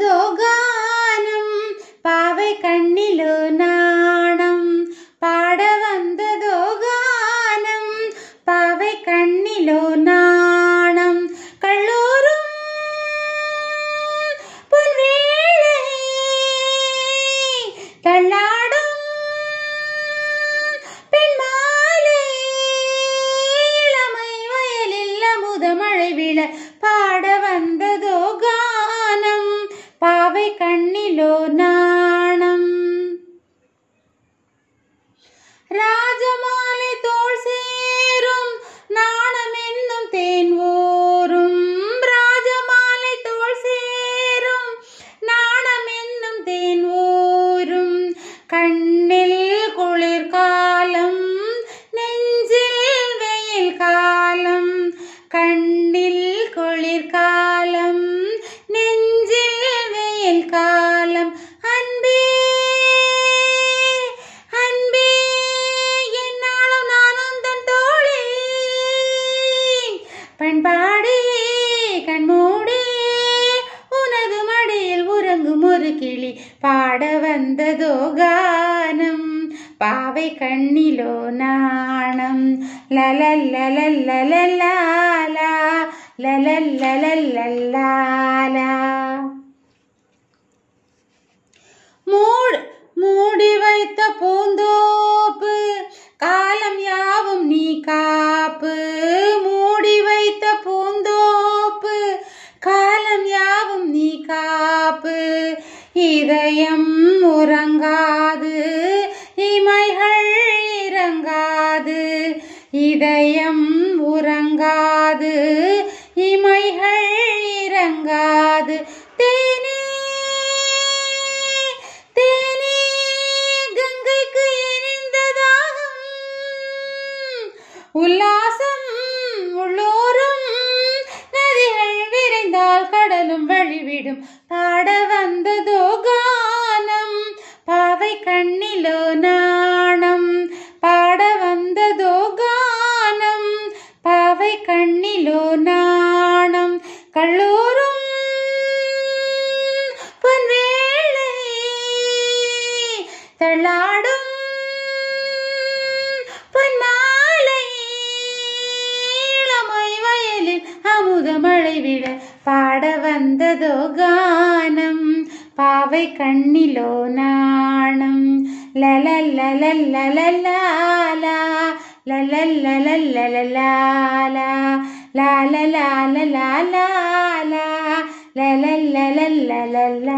வந்ததோ கானம் பாவை கண்ணிலோ நாணம் பாட வந்ததோ கானம் பாவை கண்ணிலோ நாணம் கள்ளூரும் பொன்வேளை தள்ளாடும் பெண்மாலை இளமை வயலில் அமுத மழை விழ பாட வந்ததோ கானம் பாவை கண்ணிலோ நாணம் ராஜமாலை தோள் சேரும் நாணம் என்னும் தேன் ஊரும் ராஜமாலை தோள் சேரும் நாணம் என்னும் தேன் ஊரும் கண்ணில் குளிர்காலம் நெஞ்சில் வெயில் காலம் கண்ணில் குளிர்காலம் நெஞ்சில் வெயில் காலம் அன்பே அன்பே என்னாலும் நானும் தன் தோழி பண்பாடி கண்மூடி உனது மடியில் உறங்கும் ஒரு கிளி பாட வந்ததோ கானம் பாவை கண்ணிலோ நாணம் லலல்லலல்லலலா லலல்லலல்லலா மூடி வைத்த பூந்தோப்பு காலம் யாவும் நீ காப்பு மூடி வைத்த பூந்தோப்பு காலம் யாவும் நீ காப்பு இதயம் உறங்காது இமைகள் இறங்காது இதயம் உறங்காது இமைகள் இறங்காது தேனே தேனே கங்கைக்கு இணைந்ததாகும் உல்லாசம் உள்ளோரும் நதிகள் விரைந்தால் கடலும் வழிவிடும் பாட வந்ததோ கானம் பாவை கண்ணிலோ நாணம் பாட வந்ததோ கானம் பாவை கண்ணிலோ நாணம் கள்ளூரும் பொன்வேளை தள்ளாடும் பொன்மாலை இளமை வயலில் அமுத மழை விழ பாட வந்ததோ கானம் பாவை கண்ணிலோ நாணம் லலல்லலல்லலலா லலல்லலல்லலலா லலல்லலல்லலலா லலல்லலல்லலலா